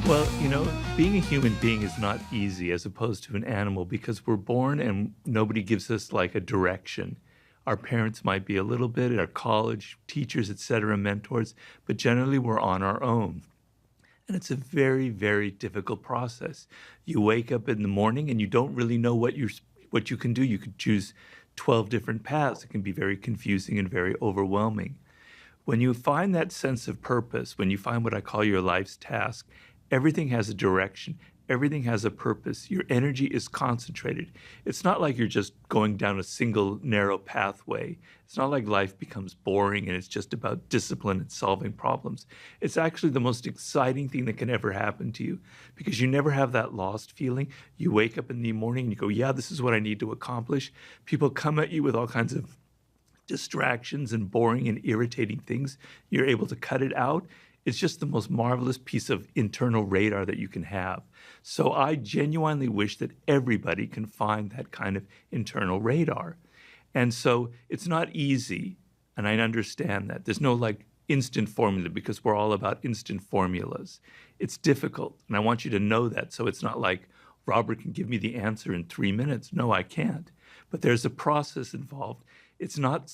Well, being a human being is not easy as opposed to an animal because we're born and nobody gives us like a direction. Our parents might be a little bit, our college, teachers, etc., mentors, but generally we're on our own. And it's a very, very difficult process. You wake up in the morning and you don't really know what you can do. You could choose 12 different paths. It can be very confusing and very overwhelming. When you find that sense of purpose, when you find what I call your life's task, everything has a direction, everything has a purpose. Your energy is concentrated. It's not like you're just going down a single narrow pathway. It's not like life becomes boring and it's just about discipline and solving problems. It's actually the most exciting thing that can ever happen to you because you never have that lost feeling. You wake up in the morning and you go, yeah, this is what I need to accomplish. People come at you with all kinds of distractions and boring and irritating things. You're able to cut it out. It's just the most marvelous piece of internal radar that you can have. So I genuinely wish that everybody can find that kind of internal radar. And so it's not easy, and I understand that. There's no like instant formula because we're all about instant formulas. It's difficult, and I want you to know that. So it's not like Robert can give me the answer in 3 minutes. No, I can't. But there's a process involved. It's not,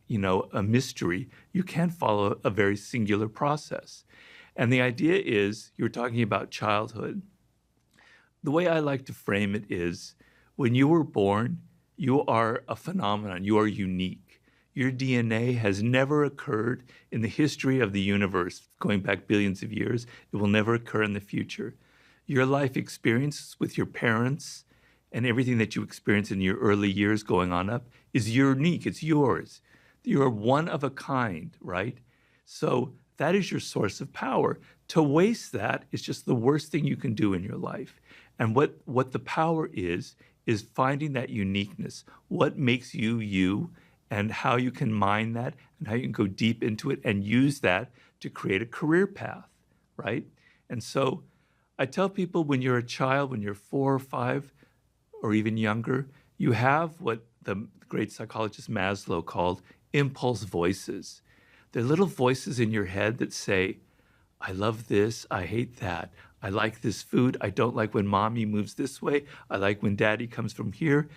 a mystery. You can follow a very singular process. And the idea is, you're talking about childhood. The way I like to frame it is, when you were born, you are a phenomenon. You are unique. Your DNA has never occurred in the history of the universe, going back billions of years. It will never occur in the future. Your life experiences with your parents and everything that you experience in your early years going on up is unique. It's yours. You're one of a kind, right? So that is your source of power. To waste that is just the worst thing you can do in your life. And what the power is finding that uniqueness. What makes you you, and how you can mine that, and how you can go deep into it and use that to create a career path, right? And so I tell people, when you're a child, when you're 4 or 5, or even younger, you have what the great psychologist Maslow called impulse voices. They're little voices in your head that say, I love this, I hate that. I like this food, I don't like when mommy moves this way, I like when daddy comes from here.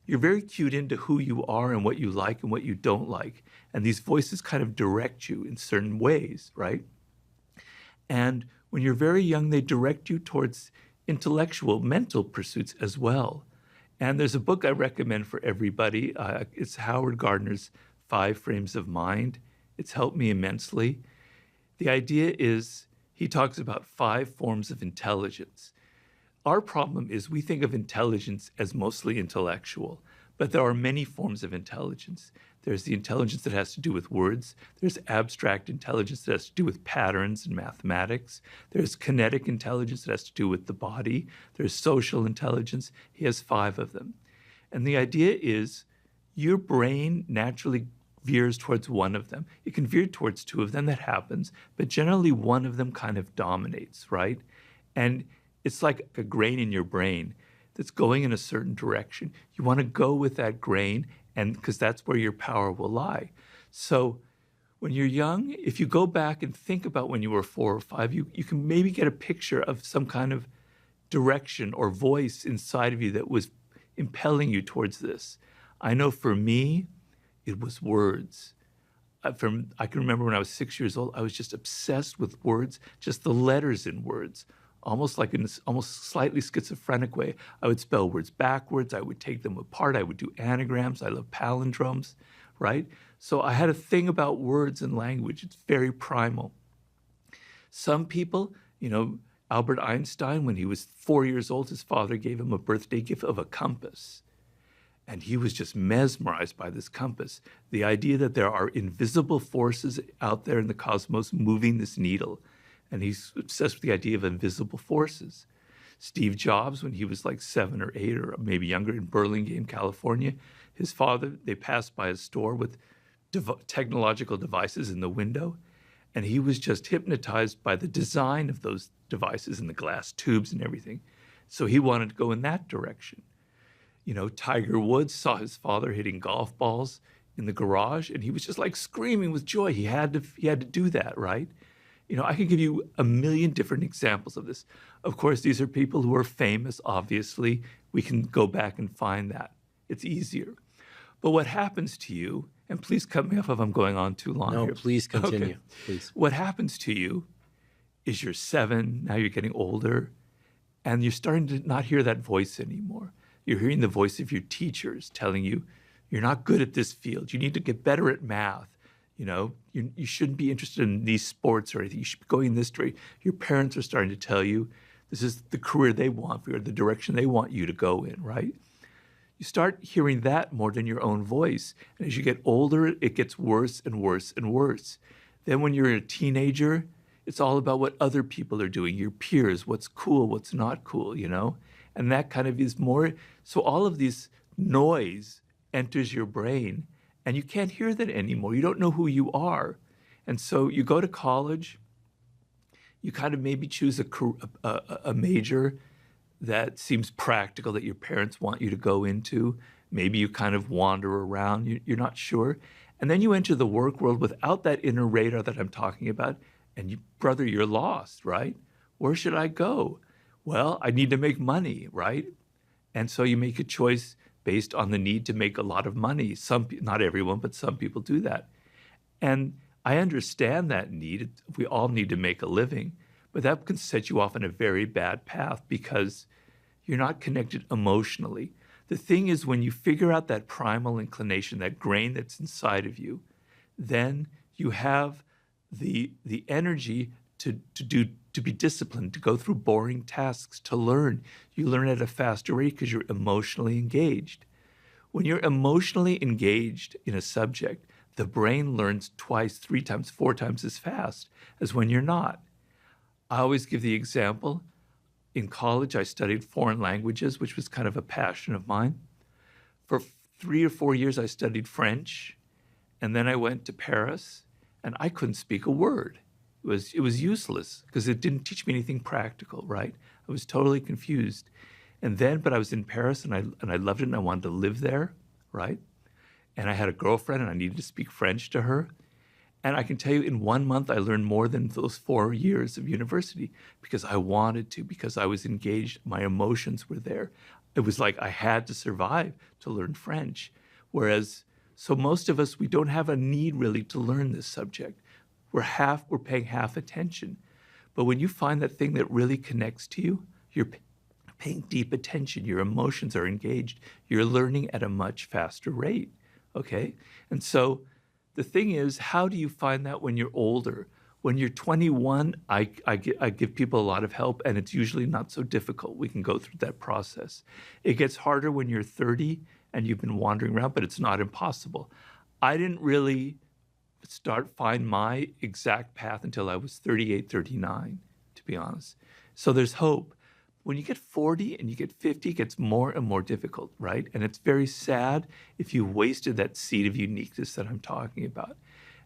You're very cued into who you are and what you like and what you don't like. And these voices kind of direct you in certain ways, right? And when you're very young, they direct you towards intellectual, mental pursuits as well. And there's a book I recommend for everybody. It's Howard Gardner's 5 Frames of Mind. It's helped me immensely. The idea is, he talks about 5 forms of intelligence. Our problem is we think of intelligence as mostly intellectual, but there are many forms of intelligence. There's the intelligence that has to do with words. There's abstract intelligence that has to do with patterns and mathematics. There's kinetic intelligence that has to do with the body. There's social intelligence. He has 5 of them. And the idea is, your brain naturally veers towards one of them. It can veer towards 2 of them, that happens, but generally one of them kind of dominates, right? And it's like a grain in your brain that's going in a certain direction. You want to go with that grain, and because that's where your power will lie. So when you're young, if you go back and think about when you were 4 or 5, you can maybe get a picture of some kind of direction or voice inside of you that was impelling you towards this. I know for me, it was words. I can remember when I was 6 years old, I was just obsessed with words, just the letters in words. Almost like in this almost slightly schizophrenic way. I would spell words backwards. I would take them apart. I would do anagrams. I love palindromes, right? So I had a thing about words and language. It's very primal. Some people, Albert Einstein, when he was 4 years old, his father gave him a birthday gift of a compass. And he was just mesmerized by this compass. The idea that there are invisible forces out there in the cosmos moving this needle. And he's obsessed with the idea of invisible forces. Steve Jobs, when he was like 7 or 8 or maybe younger, in Burlingame, California, his father, they passed by a store with technological devices in the window, and he was just hypnotized by the design of those devices and the glass tubes and everything. So he wanted to go in that direction. Tiger Woods saw his father hitting golf balls in the garage, and he was just like screaming with joy. He had to do that, right? I could give you a million different examples of this. Of course, these are people who are famous, obviously. We can go back and find that. It's easier. But what happens to you, and please cut me off if I'm going on too long No, here. please continue. Okay. Please. What happens to you is you're 7, now you're getting older, and you're starting to not hear that voice anymore. You're hearing the voice of your teachers telling you, you're not good at this field. You need to get better at math. You shouldn't be interested in these sports or anything. You should be going this way. Your parents are starting to tell you this is the career they want for you, or the direction they want you to go in, right? You start hearing that more than your own voice. And as you get older, it gets worse and worse and worse. Then when you're a teenager, it's all about what other people are doing, your peers, what's cool, what's not cool, And that kind of is more, so all of this noise enters your brain and you can't hear that anymore. You don't know who you are. And so you go to college, you kind of maybe choose a major that seems practical that your parents want you to go into. Maybe you kind of wander around, you're not sure. And then you enter the work world without that inner radar that I'm talking about. And brother, you're lost, right? Where should I go? Well, I need to make money, right? And so you make a choice based on the need to make a lot of money. Not everyone, but some people do that. And I understand that need. We all need to make a living, but that can set you off on a very bad path because you're not connected emotionally. The thing is, when you figure out that primal inclination, that grain that's inside of you, then you have the energy to be disciplined, to go through boring tasks, to learn. You learn at a faster rate because you're emotionally engaged. When you're emotionally engaged in a subject, the brain learns 2x, 3x, 4x as fast as when you're not. I always give the example. In college, I studied foreign languages, which was kind of a passion of mine. For 3 or 4 years, I studied French, and then I went to Paris, and I couldn't speak a word. It was useless because it didn't teach me anything practical, right? I was totally confused. But I was in Paris, and I loved it, and I wanted to live there, right? And I had a girlfriend, and I needed to speak French to her. And I can tell you, in 1 month, I learned more than those 4 years of university because I wanted to, because I was engaged. My emotions were there. It was like I had to survive to learn French. So most of us, we don't have a need really to learn this subject. We're paying half attention. But when you find that thing that really connects to you, you're paying deep attention. Your emotions are engaged. You're learning at a much faster rate, okay? And so the thing is, how do you find that when you're older? When you're 21, I give people a lot of help, and it's usually not so difficult. We can go through that process. It gets harder when you're 30 and you've been wandering around, but it's not impossible. I didn't really find my exact path until I was 38, 39, to be honest. So there's hope. When you get 40 and you get 50, it gets more and more difficult, right? And it's very sad if you wasted that seed of uniqueness that I'm talking about.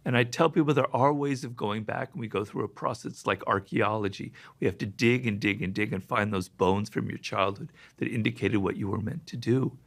And I tell people there are ways of going back, and we go through a process like archaeology. We have to dig and dig and dig and find those bones from your childhood that indicated what you were meant to do.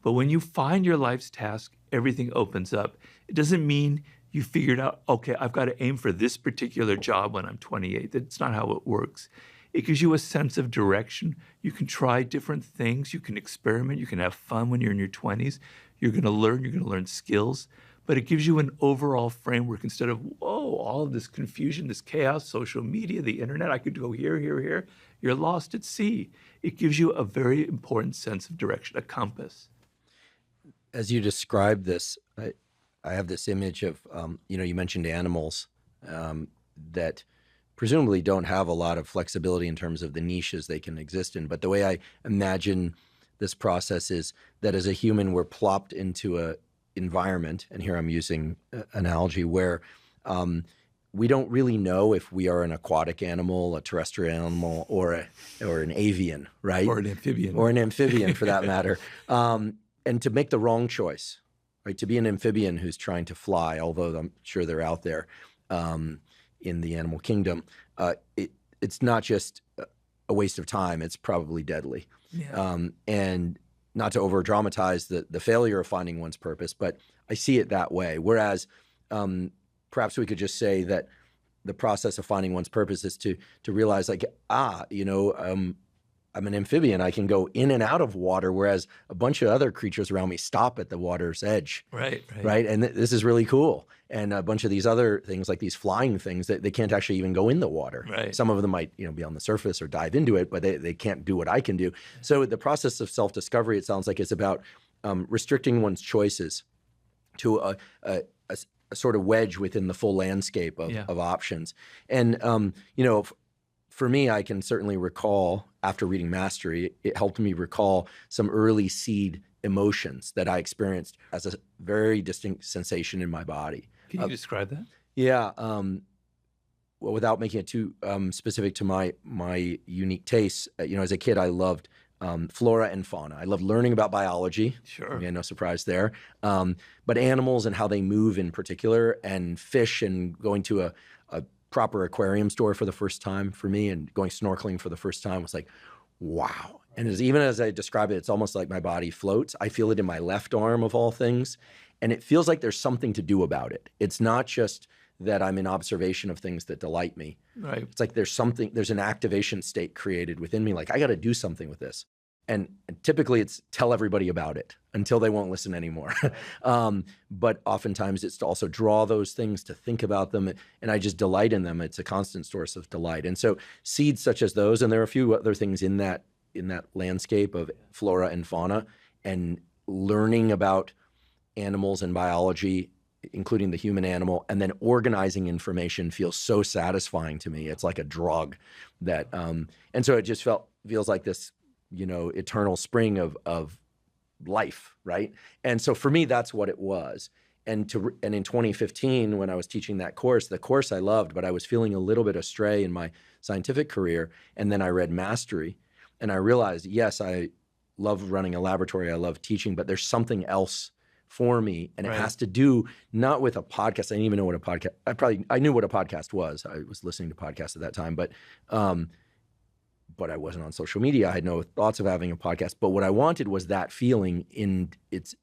But when you find your life's task, everything opens up. It doesn't mean you figured out, okay, I've got to aim for this particular job when I'm 28. That's not how it works. It gives you a sense of direction. You can try different things. You can experiment. You can have fun when you're in your 20s. You're going to learn skills. But it gives you an overall framework instead of, whoa, all of this confusion, this chaos, social media, the internet, I could go here, here, here. You're lost at sea. It gives you a very important sense of direction, a compass. As you describe this, I have this image of, you mentioned animals that presumably don't have a lot of flexibility in terms of the niches they can exist in. But the way I imagine this process is that as a human, we're plopped into a environment, and here I'm using analogy, where we don't really know if we are an aquatic animal, a terrestrial animal, or an avian, right? Or an amphibian. Or an amphibian, for that matter. And to make the wrong choice, right? To be an amphibian who's trying to fly, although I'm sure they're out there in the animal kingdom, it's not just a waste of time, it's probably deadly. Yeah. And not to over dramatize the failure of finding one's purpose, but I see it that way. Whereas perhaps we could just say that the process of finding one's purpose is to realize like, I'm an amphibian. I can go in and out of water, whereas a bunch of other creatures around me stop at the water's edge. Right. Right. And this is really cool. And a bunch of these other things, like these flying things, that they can't actually even go in the water. Right. Some of them might, be on the surface or dive into it, but they can't do what I can do. So the process of self-discovery, it sounds like, is about restricting one's choices to a sort of wedge within the full landscape of options. And, for me, I can certainly recall, after reading Mastery, it helped me recall some early seed emotions that I experienced as a very distinct sensation in my body. Can you describe that? Yeah. Well, without making it too specific to my unique tastes, as a kid, I loved flora and fauna. I loved learning about biology. Sure. Yeah, no surprise there. But animals and how they move in particular, and fish, and going to a proper aquarium store for the first time for me, and going snorkeling for the first time was like, wow. And even as I describe it, it's almost like my body floats. I feel it in my left arm of all things. And it feels like there's something to do about it. It's not just that I'm in observation of things that delight me. Right. It's like there's an activation state created within me. Like, I got to do something with this. And typically it's tell everybody about it until they won't listen anymore. But oftentimes it's to also draw those things, to think about them, and I just delight in them. It's a constant source of delight. And so seeds such as those, and there are a few other things in that landscape of flora and fauna, and learning about animals and biology, including the human animal, and then organizing information feels so satisfying to me. It's like a drug that, and so it just feels like this, eternal spring of life, right? And so for me, that's what it was. And in 2015, when I was teaching that course, the course I loved, but I was feeling a little bit astray in my scientific career. And then I read Mastery, and I realized, yes, I love running a laboratory, I love teaching, but there's something else for me, and it has to do not with a podcast. I didn't even know what a podcast. I knew what a podcast was. I was listening to podcasts at that time, but I wasn't on social media. I had no thoughts of having a podcast. But what I wanted was that feeling in its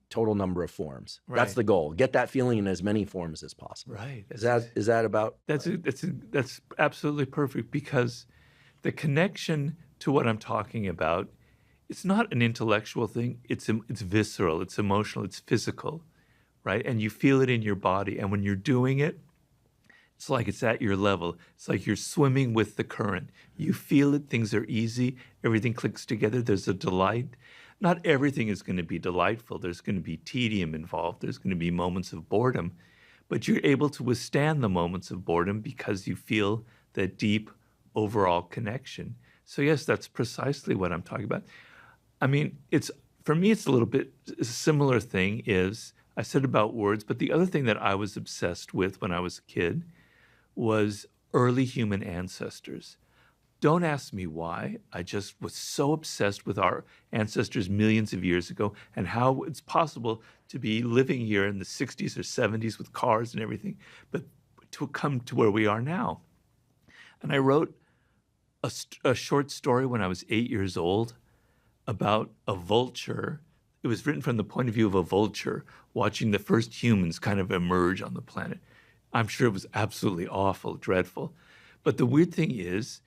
total number of forms. Right. That's the goal. Get that feeling in as many forms as possible. Right. Is that about? That's absolutely perfect, because the connection to what I'm talking about, it's not an intellectual thing. It's visceral. It's emotional. It's physical, right? And you feel it in your body. And when you're doing it, it's like it's at your level. It's like you're swimming with the current. You feel it. Things are easy. Everything clicks together. There's a delight. Not everything is going to be delightful. There's going to be tedium involved. There's going to be moments of boredom. But you're able to withstand the moments of boredom because you feel that deep overall connection. So yes, that's precisely what I'm talking about. I mean, for me, it's a little bit a similar thing is, I said about words, but the other thing that I was obsessed with when I was a kid was early human ancestors. Don't ask me why. I just was so obsessed with our ancestors millions of years ago, and how it's possible to be living here in the 60s or 70s with cars and everything, but to come to where we are now. And I wrote a short story when I was 8 years old about a vulture. It was written from the point of view of a vulture watching the first humans kind of emerge on the planet. I'm sure it was absolutely awful, dreadful. But the weird thing is,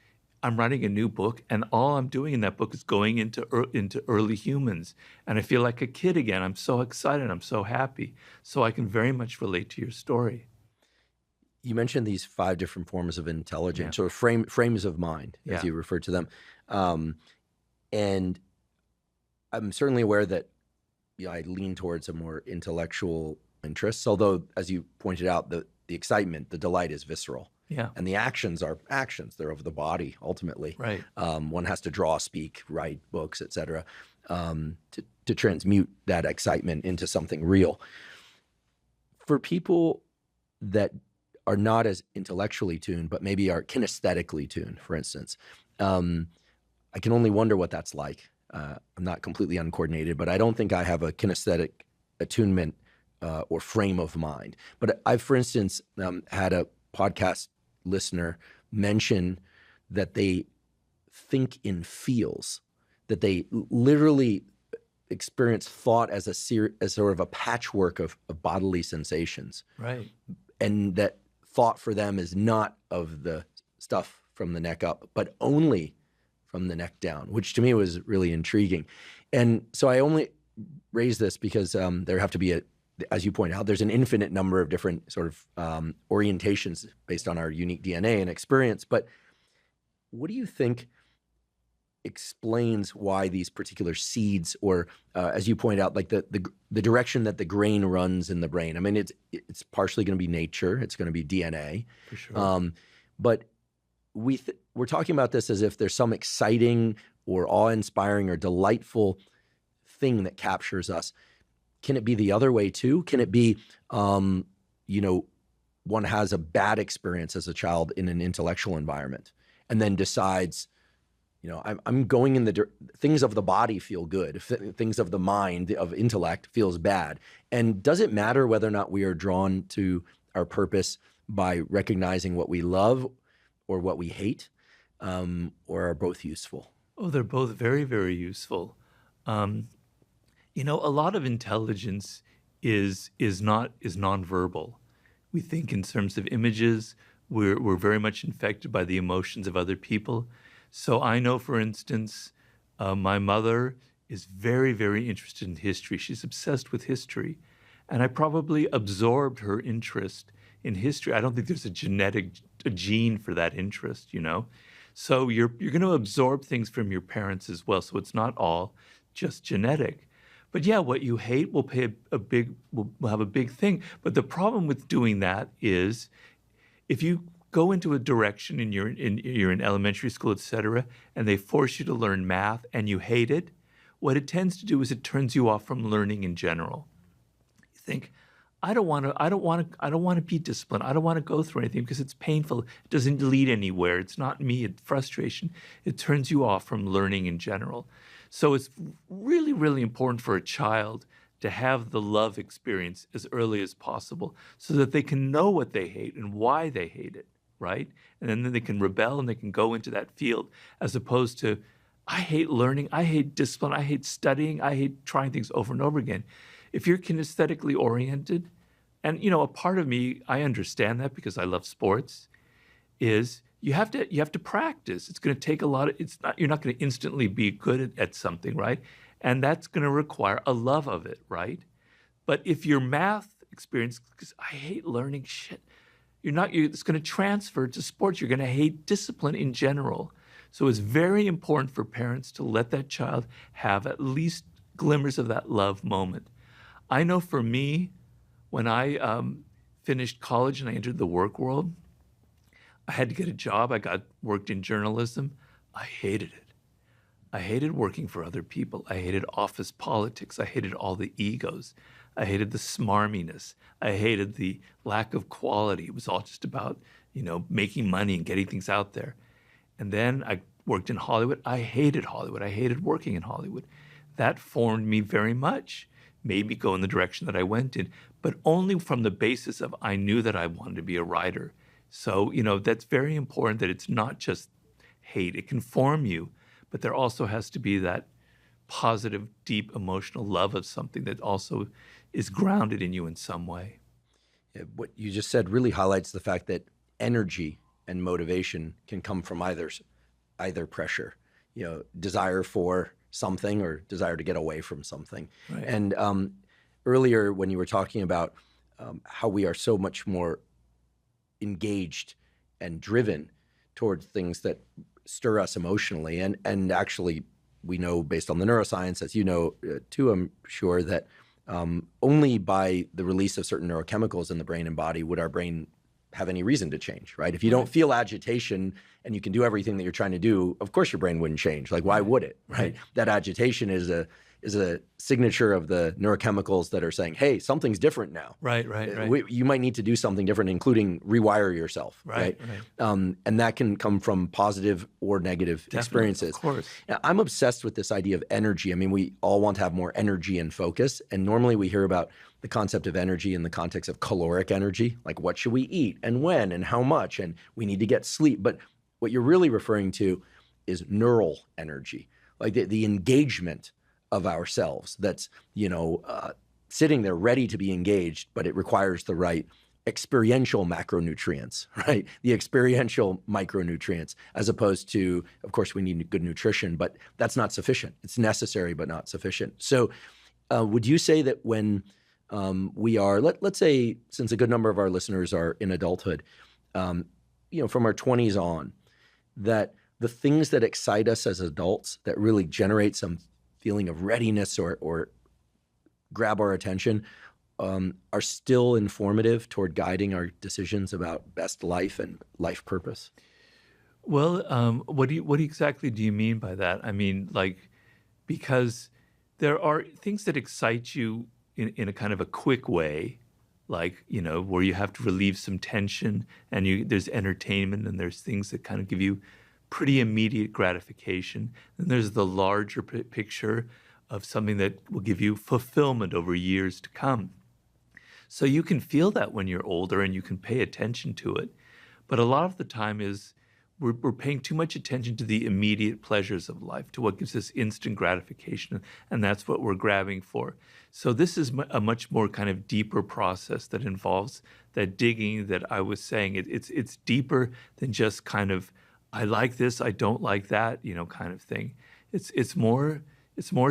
I'm writing a new book, and all I'm doing in that book is going into early humans. And I feel like a kid again. I'm so excited. I'm so happy. So I can very much relate to your story. You mentioned these 5 different forms of intelligence, or frames of mind, as you refer to them. And I'm certainly aware that I lean towards a more intellectual interest, although, as you pointed out, the excitement, the delight is visceral. Yeah. And the actions are actions. They're of the body, ultimately. Right. One has to draw, speak, write books, et cetera, to transmute that excitement into something real. For people that are not as intellectually tuned, but maybe are kinesthetically tuned, for instance, I can only wonder what that's like. I'm not completely uncoordinated, but I don't think I have a kinesthetic attunement or frame of mind. But I've, for instance, had a podcast listener mention that they think in feels, that they literally experience thought as sort of a patchwork of bodily sensations. Right. And that thought for them is not of the stuff from the neck up, but only from the neck down, which to me was really intriguing. And so I only raise this because there have to be as you point out, there's an infinite number of different sort of orientations based on our unique DNA and experience. But what do you think explains why these particular seeds, or as you point out, like the direction that the grain runs in the brain? I mean, it's partially going to be nature, it's going to be DNA, For sure. but we're talking about this as if there's some exciting or awe-inspiring or delightful thing that captures us. Can it be the other way too? Can it be, one has a bad experience as a child in an intellectual environment and then decides, I'm going in things of the body feel good, things of the mind, of intellect feels bad. And does it matter whether or not we are drawn to our purpose by recognizing what we love or what we hate, or are both useful? Oh, they're both very, very useful. A lot of intelligence is nonverbal. We think in terms of images. We're very much infected by the emotions of other people. So I know, for instance, my mother is very, very interested in history. She's obsessed with history. And I probably absorbed her interest in history. I don't think there's a gene for that interest, So you're going to absorb things from your parents as well. So it's not all just genetic. But yeah, what you hate will will have a big thing. But the problem with doing that is, if you go into a direction and you're in elementary school, et cetera, and they force you to learn math and you hate it, what it tends to do is it turns you off from learning in general. You think, I don't want to be disciplined. I don't want to go through anything because it's painful. It doesn't lead anywhere. It's not me. It's frustration. It turns you off from learning in general. So it's really, really important for a child to have the love experience as early as possible so that they can know what they hate and why they hate it, right? And then they can rebel and they can go into that field, as opposed to, I hate learning, I hate discipline, I hate studying, I hate trying things over and over again. If you're kinesthetically oriented, and a part of me, I understand that because I love sports, is you have to practice. It's going to take a lot of, you're not going to instantly be good at something, right? And that's going to require a love of it, right? But if your math experience, because I hate learning shit, it's going to transfer to sports. You're going to hate discipline in general. So it's very important for parents to let that child have at least glimmers of that love moment. I know for me, when I finished college and I entered the work world, I had to get a job. I worked in journalism. I hated it. I hated working for other people. I hated office politics. I hated all the egos. I hated the smarminess. I hated the lack of quality. It was all just about, making money and getting things out there. And then I worked in Hollywood. I hated Hollywood. I hated working in Hollywood. That formed me very much, made me go in the direction that I went in, but only from the basis of I knew that I wanted to be a writer. So, that's very important, that it's not just hate. It can form you, but there also has to be that positive, deep emotional love of something that also is grounded in you in some way. Yeah, what you just said really highlights the fact that energy and motivation can come from either pressure, desire for something or desire to get away from something. Right. And earlier when you were talking about how we are so much more engaged and driven towards things that stir us emotionally, and actually we know, based on the neuroscience, as you know too, I'm sure, that only by the release of certain neurochemicals in the brain and body would our brain have any reason to change, right? If you don't feel agitation and you can do everything that you're trying to do, of course your brain wouldn't change. Like, why would it, right? That agitation is a signature of the neurochemicals that are saying, hey, something's different now. Right. You might need to do something different, including rewire yourself, right? And that can come from positive or negative experiences. Of course. Now, I'm obsessed with this idea of energy. I mean, we all want to have more energy and focus. And normally we hear about the concept of energy in the context of caloric energy, like what should we eat and when and how much, and we need to get sleep. But what you're really referring to is neural energy, like the engagement of ourselves that's, sitting there ready to be engaged, but it requires the right experiential macronutrients, right? The experiential micronutrients, as opposed to, of course, we need good nutrition, but that's not sufficient. It's necessary, but not sufficient. So would you say that when we are, let's say, since a good number of our listeners are in adulthood, from our 20s on, that the things that excite us as adults that really generate some feeling of readiness or grab our attention are still informative toward guiding our decisions about best life and life purpose? Well, what exactly do you mean by that? I mean, like, because there are things that excite you in a kind of a quick way, like, where you have to relieve some tension, and there's entertainment, and there's things that kind of give you pretty immediate gratification. And there's the larger picture of something that will give you fulfillment over years to come. So you can feel that when you're older and you can pay attention to it. But a lot of the time is we're paying too much attention to the immediate pleasures of life, to what gives us instant gratification, and that's what we're grabbing for. So this is a much more kind of deeper process that involves that digging that I was saying. It's deeper than just kind of, I like this, I don't like that, kind of thing. It's more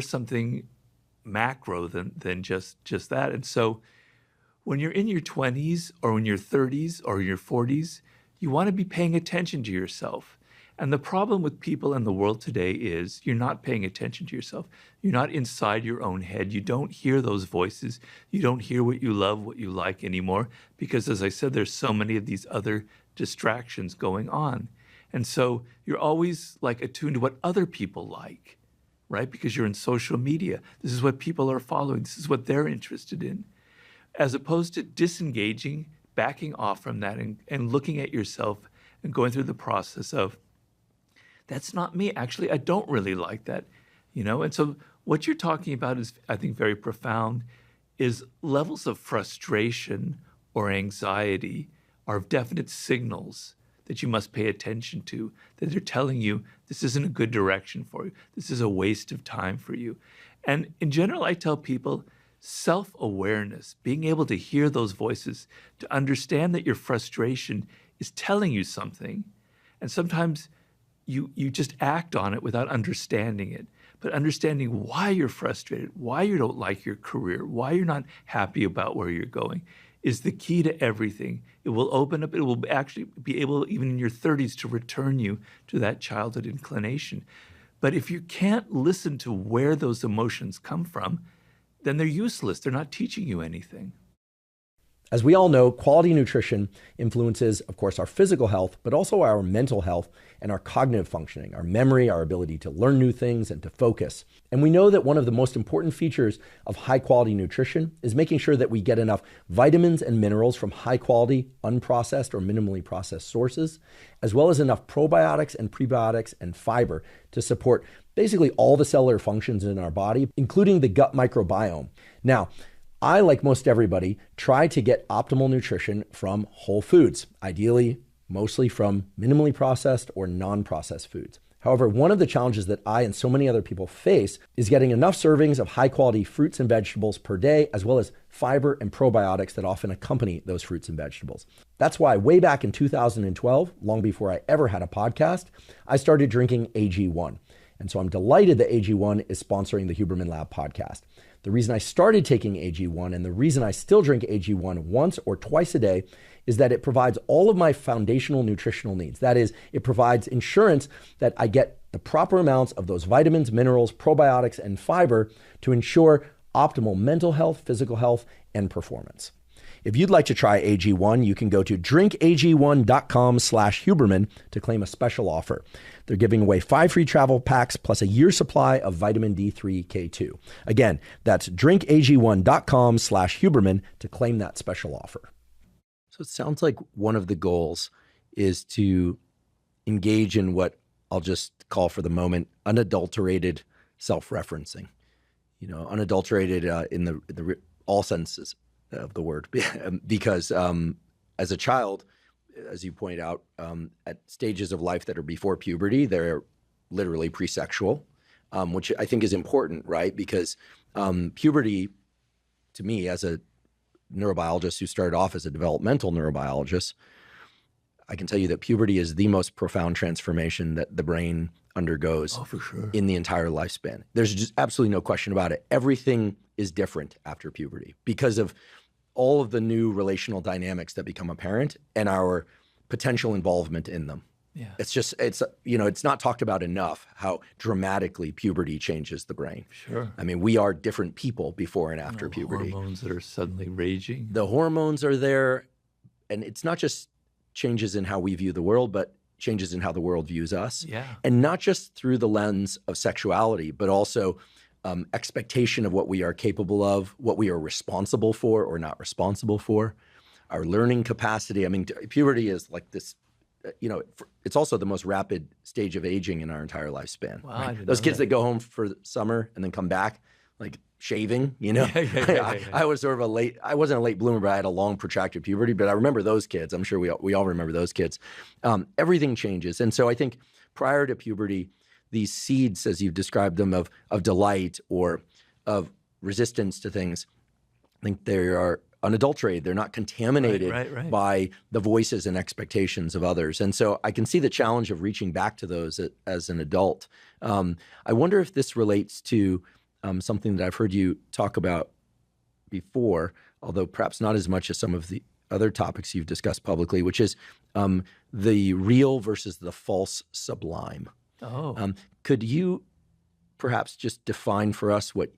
something macro than just that. And so when you're in your 20s or in your 30s or your 40s, you want to be paying attention to yourself. And the problem with people in the world today is you're not paying attention to yourself. You're not inside your own head. You don't hear those voices. You don't hear what you love, what you like anymore, because, as I said, there's so many of these other distractions going on. And so you're always like attuned to what other people like, right? Because you're in social media. This is what people are following. This is what they're interested in. As opposed to disengaging, backing off from that and looking at yourself and going through the process of, that's not me. Actually, I don't really like that, And so what you're talking about is, I think, very profound, is levels of frustration or anxiety are definite signals that you must pay attention to, that they're telling you this isn't a good direction for you. This is a waste of time for you. And in general, I tell people, self-awareness, being able to hear those voices, to understand that your frustration is telling you something. And sometimes you just act on it without understanding it. But understanding why you're frustrated, why you don't like your career, why you're not happy about where you're going is the key to everything. It will open up, it will actually be able, even in your 30s, to return you to that childhood inclination. But if you can't listen to where those emotions come from, then they're useless. They're not teaching you anything. As we all know, quality nutrition influences, of course, our physical health, but also our mental health and our cognitive functioning, our memory, our ability to learn new things and to focus. And we know that one of the most important features of high quality nutrition is making sure that we get enough vitamins and minerals from high quality, unprocessed or minimally processed sources, as well as enough probiotics and prebiotics and fiber to support basically all the cellular functions in our body, including the gut microbiome. Now, I, like most everybody, try to get optimal nutrition from whole foods, ideally mostly from minimally processed or non-processed foods. However, one of the challenges that I and so many other people face is getting enough servings of high-quality fruits and vegetables per day, as well as fiber and probiotics that often accompany those fruits and vegetables. That's why way back in 2012, long before I ever had a podcast, I started drinking AG1. And so I'm delighted that AG1 is sponsoring the Huberman Lab podcast. The reason I started taking AG1 and the reason I still drink AG1 once or twice a day is that it provides all of my foundational nutritional needs. That is, it provides insurance that I get the proper amounts of those vitamins, minerals, probiotics, and fiber to ensure optimal mental health, physical health, and performance. If you'd like to try AG1, you can go to drinkag1.com/Huberman to claim a special offer. They're giving away 5 free travel packs plus a year's supply of vitamin D3K2. Again, that's drinkag1.com/Huberman to claim that special offer. So it sounds like one of the goals is to engage in what I'll just call for the moment unadulterated self-referencing. Unadulterated in the all senses of the word, because as a child, as you point out, at stages of life that are before puberty, they're literally pre-sexual, which I think is important, right? Because puberty, to me, as a neurobiologist who started off as a developmental neurobiologist, I can tell you that puberty is the most profound transformation that the brain undergoes Oh, for sure. in the entire lifespan. There's just absolutely no question about it. Everything is different after puberty because of all of the new relational dynamics that become apparent and our potential involvement in them. Yeah. It's not talked about enough how dramatically puberty changes the brain. Sure. I mean, we are different people before and after puberty. Hormones that are suddenly raging. The hormones are there, and it's not just changes in how we view the world, but changes in how the world views us. Yeah. And not just through the lens of sexuality, but also expectation of what we are capable of, what we are responsible for or not responsible for, our learning capacity. I mean, puberty is like this, it's also the most rapid stage of aging in our entire lifespan. Wow, right? I didn't Those know kids that. that go home for the summer and then come back, like shaving, Yeah. I was sort of I wasn't a late bloomer, but I had a long protracted puberty, but I remember those kids. I'm sure we all remember those kids. Everything changes. And so I think prior to puberty, these seeds, as you've described them, of delight or of resistance to things, I think they are unadulterated. They're not contaminated Right. by the voices and expectations of others. And so I can see the challenge of reaching back to those as an adult. I wonder if this relates to something that I've heard you talk about before, although perhaps not as much as some of the other topics you've discussed publicly, which is the real versus the false sublime. Oh. Could you perhaps just define for us what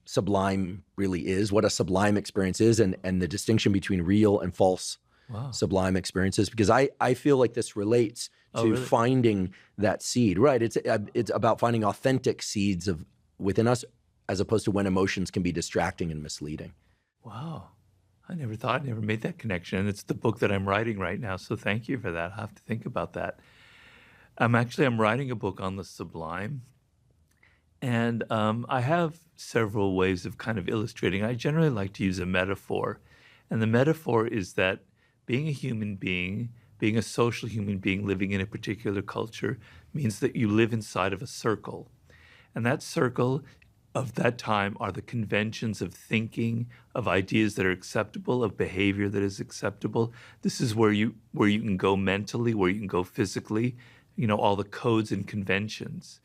sublime really is, what a sublime experience is, and the distinction between real and false sublime experiences? Because I feel like this relates to really? finding that seed, right? It's about finding authentic seeds within us, as opposed to when emotions can be distracting and misleading. Wow. I never made that connection. And it's the book that I'm writing right now. So thank you for that. I'll have to think about that. I'm writing a book on the sublime. And I have several ways of kind of illustrating. I generally like to use a metaphor. And the metaphor is that being a human being, being a social human being living in a particular culture, means that you live inside of a circle. And that circle of that time are the conventions of thinking, of ideas that are acceptable, of behavior that is acceptable. This is where you can go mentally, where you can go physically, all the codes and conventions.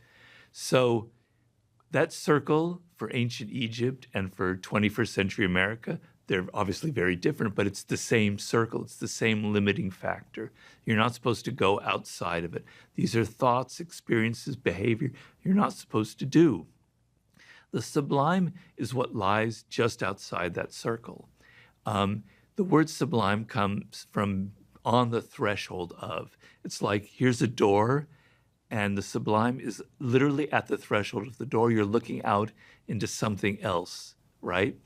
So that circle for ancient Egypt and for 21st century America, they're obviously very different, but it's the same circle. It's the same limiting factor. You're not supposed to go outside of it. These are thoughts, experiences, behavior you're not supposed to do. The sublime is what lies just outside that circle. The word sublime comes from on the threshold of. It's like, here's a door, and the sublime is literally at the threshold of the door. You're looking out into something else, right?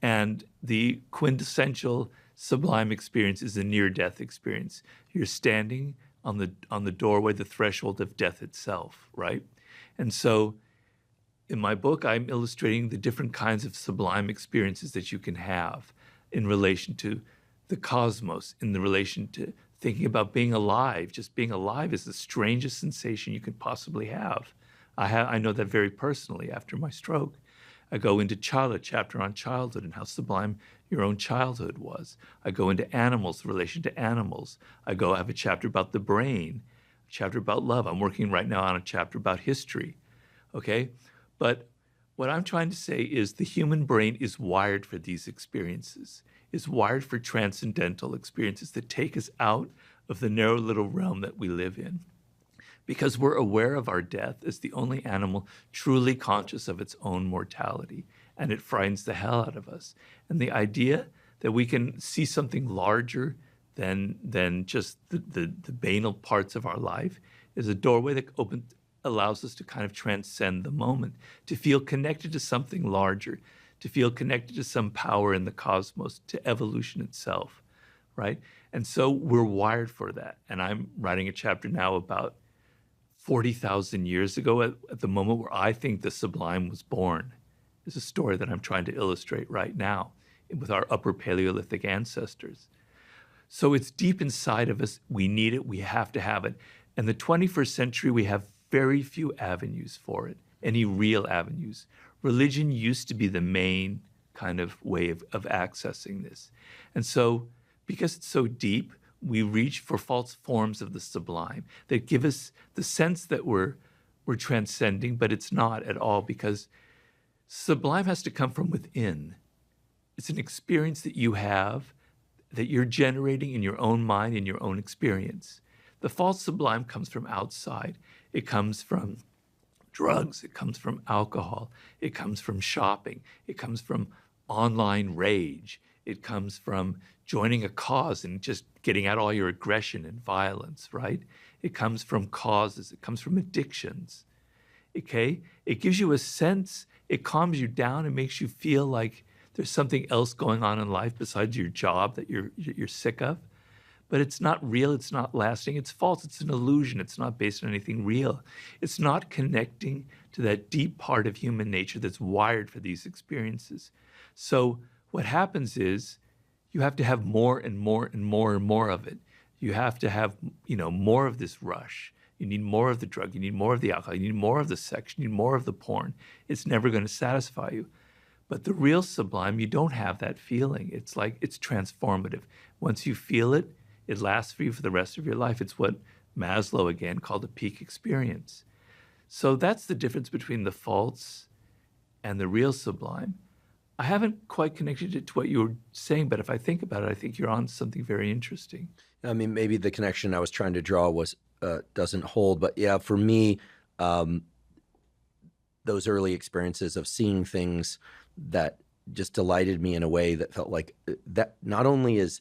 And the quintessential sublime experience is a near-death experience. You're standing on the doorway, the threshold of death itself, right? And so in my book, I'm illustrating the different kinds of sublime experiences that you can have in relation to the cosmos, in the relation to thinking about being alive. Just being alive is the strangest sensation you could possibly have. I know that very personally after my stroke. I go into a chapter on childhood and how sublime your own childhood was. I go into animals, the relation to animals. I have a chapter about the brain, a chapter about love. I'm working right now on a chapter about history, okay? But what I'm trying to say is the human brain is wired for these experiences, is wired for transcendental experiences that take us out of the narrow little realm that we live in. Because we're aware of our death as the only animal truly conscious of its own mortality, and it frightens the hell out of us. And the idea that we can see something larger than just the banal parts of our life is a doorway that allows us to kind of transcend the moment, to feel connected to something larger, to feel connected to some power in the cosmos, to evolution itself, right? And so we're wired for that. And I'm writing a chapter now about 40,000 years ago, at the moment where I think the sublime was born, is a story that I'm trying to illustrate right now with our upper Paleolithic ancestors. So it's deep inside of us. We need it. We have to have it. In the 21st century, we have very few avenues for it, any real avenues. Religion used to be the main kind of way of accessing this. And so, because it's so deep, we reach for false forms of the sublime that give us the sense that we're transcending, but it's not at all, because sublime has to come from within. It's an experience that you have, that you're generating in your own mind, in your own experience. The false sublime comes from outside. It comes from drugs. It comes from alcohol. It comes from shopping. It comes from online rage. It comes from joining a cause and just getting out all your aggression and violence, right? It comes from causes. It comes from addictions, okay? It gives you a sense, it calms you down and makes you feel like there's something else going on in life besides your job that you're sick of. But it's not real, it's not lasting, it's false, it's an illusion, it's not based on anything real. It's not connecting to that deep part of human nature that's wired for these experiences. So what happens is you have to have more and more and more and more of it. You have to have, more of this rush. You need more of the drug, you need more of the alcohol, you need more of the sex, you need more of the porn. It's never going to satisfy you. But the real sublime, you don't have that feeling. It's like, it's transformative. Once you feel it, it lasts for you for the rest of your life. It's what Maslow, again, called a peak experience. So that's the difference between the false and the real sublime. I haven't quite connected it to what you were saying, but if I think about it, I think you're on something very interesting. I mean, maybe the connection I was trying to draw was doesn't hold, but yeah, for me, those early experiences of seeing things that just delighted me in a way that felt like that not only is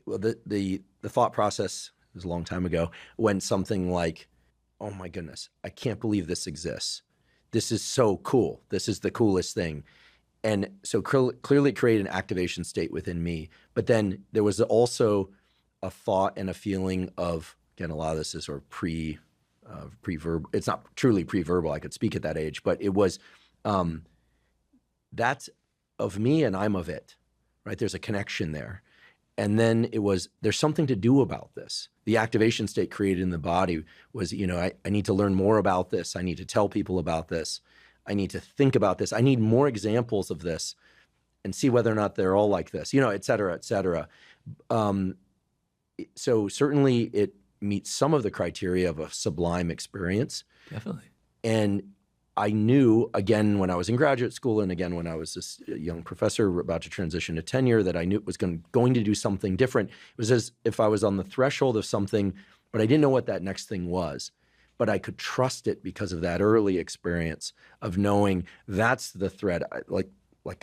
the thought process was a long time ago when something like, oh my goodness, I can't believe this exists. This is so cool. This is the coolest thing. And so clearly create an activation state within me. But then there was also a thought and a feeling of, again, a lot of this is sort of pre-verbal. It's not truly pre-verbal. I could speak at that age, but it was, that's of me and I'm of it, right? There's a connection there. And then it was, there's something to do about this. The activation state created in the body was, I need to learn more about this. I need to tell people about this. I need to think about this. I need more examples of this and see whether or not they're all like this, et cetera, et cetera. So certainly it meets some of the criteria of a sublime experience. Definitely. And I knew, again, when I was in graduate school and again, when I was this young professor about to transition to tenure, that I knew it was going to do something different. It was as if I was on the threshold of something, but I didn't know what that next thing was. But I could trust it because of that early experience of knowing that's the thread. Like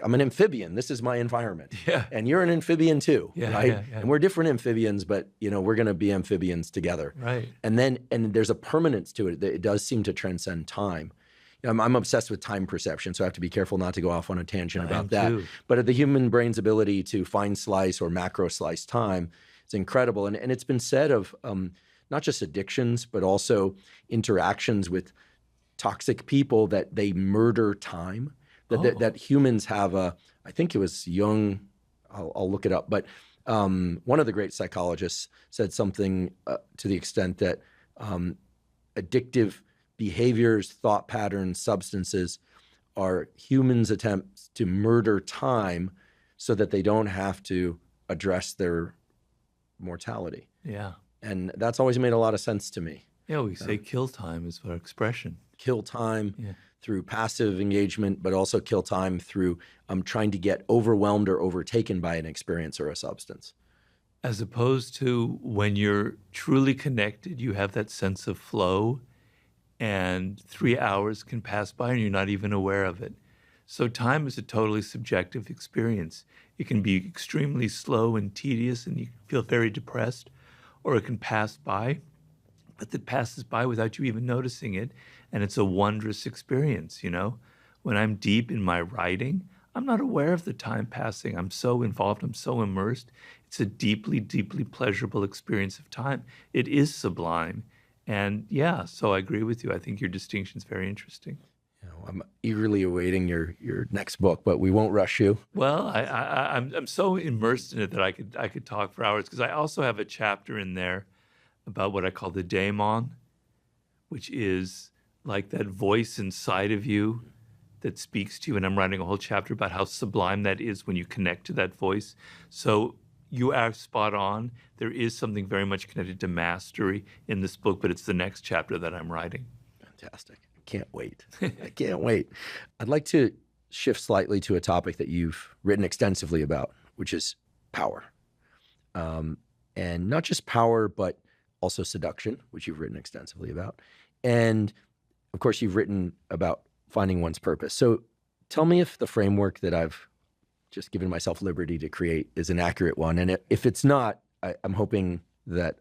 I'm an amphibian. This is my environment. Yeah. And you're an amphibian too, right? Yeah. And we're different amphibians, but we're going to be amphibians together. Right. And there's a permanence to it. It does seem to transcend time. I'm obsessed with time perception, so I have to be careful not to go off on a tangent about that. Too. But the human brain's ability to fine slice or macro slice time is incredible. And it's been said of not just addictions, but also interactions with toxic people that they murder time, that humans have I think it was Jung, I'll look it up, but one of the great psychologists said something to the extent that addictive behaviors, thought patterns, substances are humans' attempts to murder time so that they don't have to address their mortality. Yeah. And that's always made a lot of sense to me. Yeah, we say kill time is our expression. Kill time through passive engagement, but also kill time through trying to get overwhelmed or overtaken by an experience or a substance. As opposed to when you're truly connected, you have that sense of flow, and 3 hours can pass by and you're not even aware of it. So time is a totally subjective experience. It can be extremely slow and tedious and you feel very depressed, or it can pass by, but it passes by without you even noticing it, and it's a wondrous experience, When I'm deep in my writing, I'm not aware of the time passing. I'm so involved, I'm so immersed. It's a deeply, deeply pleasurable experience of time. It is sublime. And so I agree with you. I think your distinction is very interesting. I'm eagerly awaiting your next book, but we won't rush you. Well, I'm so immersed in it that I could talk for hours, because I also have a chapter in there about what I call the daemon, which is like that voice inside of you that speaks to you. And I'm writing a whole chapter about how sublime that is when you connect to that voice. So you are spot on. There is something very much connected to mastery in this book, but it's the next chapter that I'm writing. Fantastic. I can't wait. I can't wait. I'd like to shift slightly to a topic that you've written extensively about, which is power. And not just power, but also seduction, which you've written extensively about. And of course, you've written about finding one's purpose. So tell me if the framework that I've just given myself liberty to create is an accurate one. And if it's not, I'm hoping that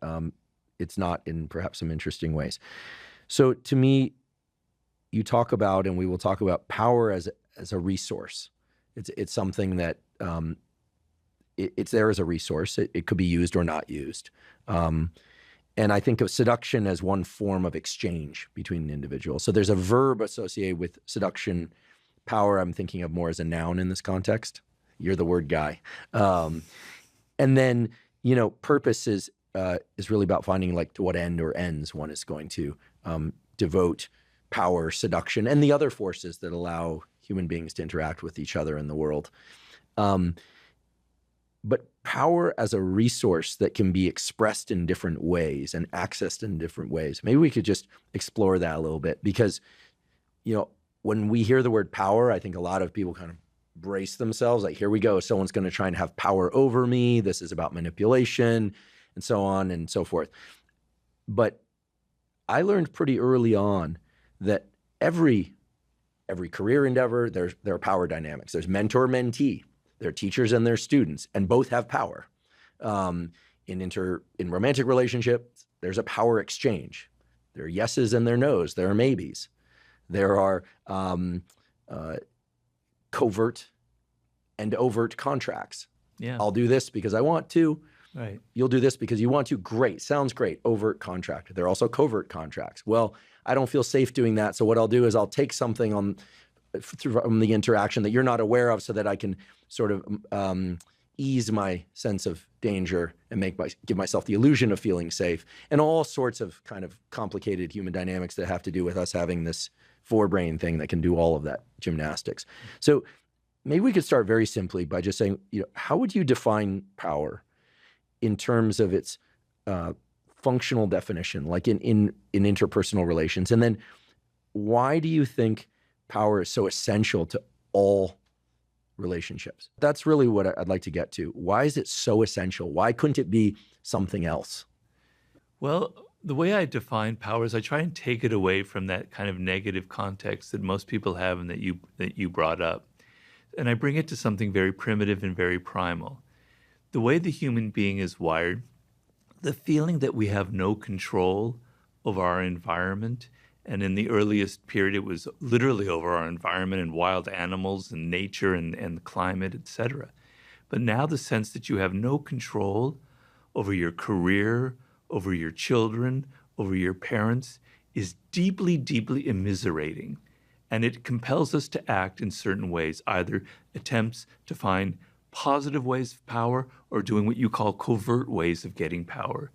it's not in perhaps some interesting ways. So to me, you talk about, and we will talk about, power as a resource. It's something that it's there as a resource. It could be used or not used. And I think of seduction as one form of exchange between an individual. So there's a verb associated with seduction. Power, I'm thinking of more as a noun in this context. You're the word guy. And then, purpose is really about finding like to what end or ends one is going to devote power, seduction, and the other forces that allow human beings to interact with each other in the world. But power as a resource that can be expressed in different ways and accessed in different ways. Maybe we could just explore that a little bit, because, when we hear the word power, I think a lot of people kind of brace themselves, like, here we go, someone's going to try and have power over me. This is about manipulation, and so on and so forth. But I learned pretty early on that every career endeavor, there are power dynamics. There's mentor-mentee. There are teachers and their students, and both have power. In romantic relationships, there's a power exchange. There are yeses and there are nos. There are maybes. There are covert and overt contracts. Yeah. I'll do this because I want to. Right. You'll do this because you want to. Great. Sounds great. Overt contract. There are also covert contracts. Well, I don't feel safe doing that. So what I'll do is I'll take something from the interaction that you're not aware of, so that I can sort of ease my sense of danger and give myself the illusion of feeling safe, and all sorts of kind of complicated human dynamics that have to do with us having this forebrain thing that can do all of that gymnastics. So maybe we could start very simply by just saying, how would you define power in terms of its functional definition, like in interpersonal relations? And then why do you think power is so essential to all relationships? That's really what I'd like to get to. Why is it so essential? Why couldn't it be something else? Well, the way I define power is I try and take it away from that kind of negative context that most people have and that you brought up. And I bring it to something very primitive and very primal. The way the human being is wired, the feeling that we have no control over our environment, and in the earliest period, it was literally over our environment and wild animals and nature and the climate, etc. But now the sense that you have no control over your career, over your children, over your parents, is deeply, deeply immiserating. And it compels us to act in certain ways, either attempts to find positive ways of power or doing what you call covert ways of getting power,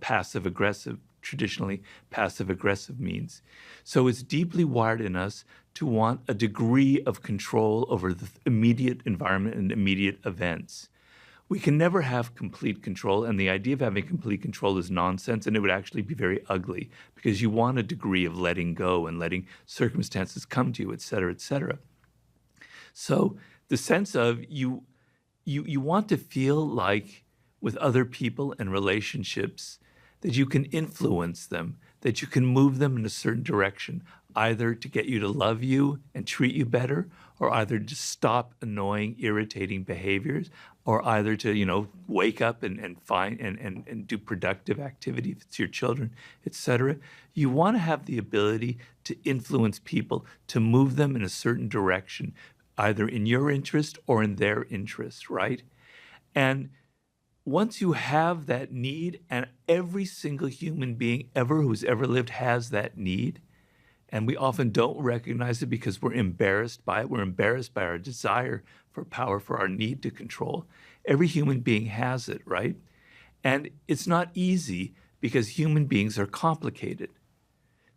passive-aggressive, traditionally passive-aggressive means. So it's deeply wired in us to want a degree of control over the immediate environment and immediate events. We can never have complete control, and the idea of having complete control is nonsense, and it would actually be very ugly, because you want a degree of letting go and letting circumstances come to you, et cetera, et cetera. So the sense of you want to feel like, with other people and relationships, that you can influence them, that you can move them in a certain direction, either to get you to love you and treat you better, or either to stop annoying, irritating behaviors, or either to, wake up and find and do productive activity if it's your children, etc. You want to have the ability to influence people, to move them in a certain direction, either in your interest or in their interest, right? And once you have that need, and every single human being ever who's ever lived has that need, and we often don't recognize it because we're embarrassed by it. We're embarrassed by our desire for power, for our need to control. Every human being has it, right? And it's not easy because human beings are complicated.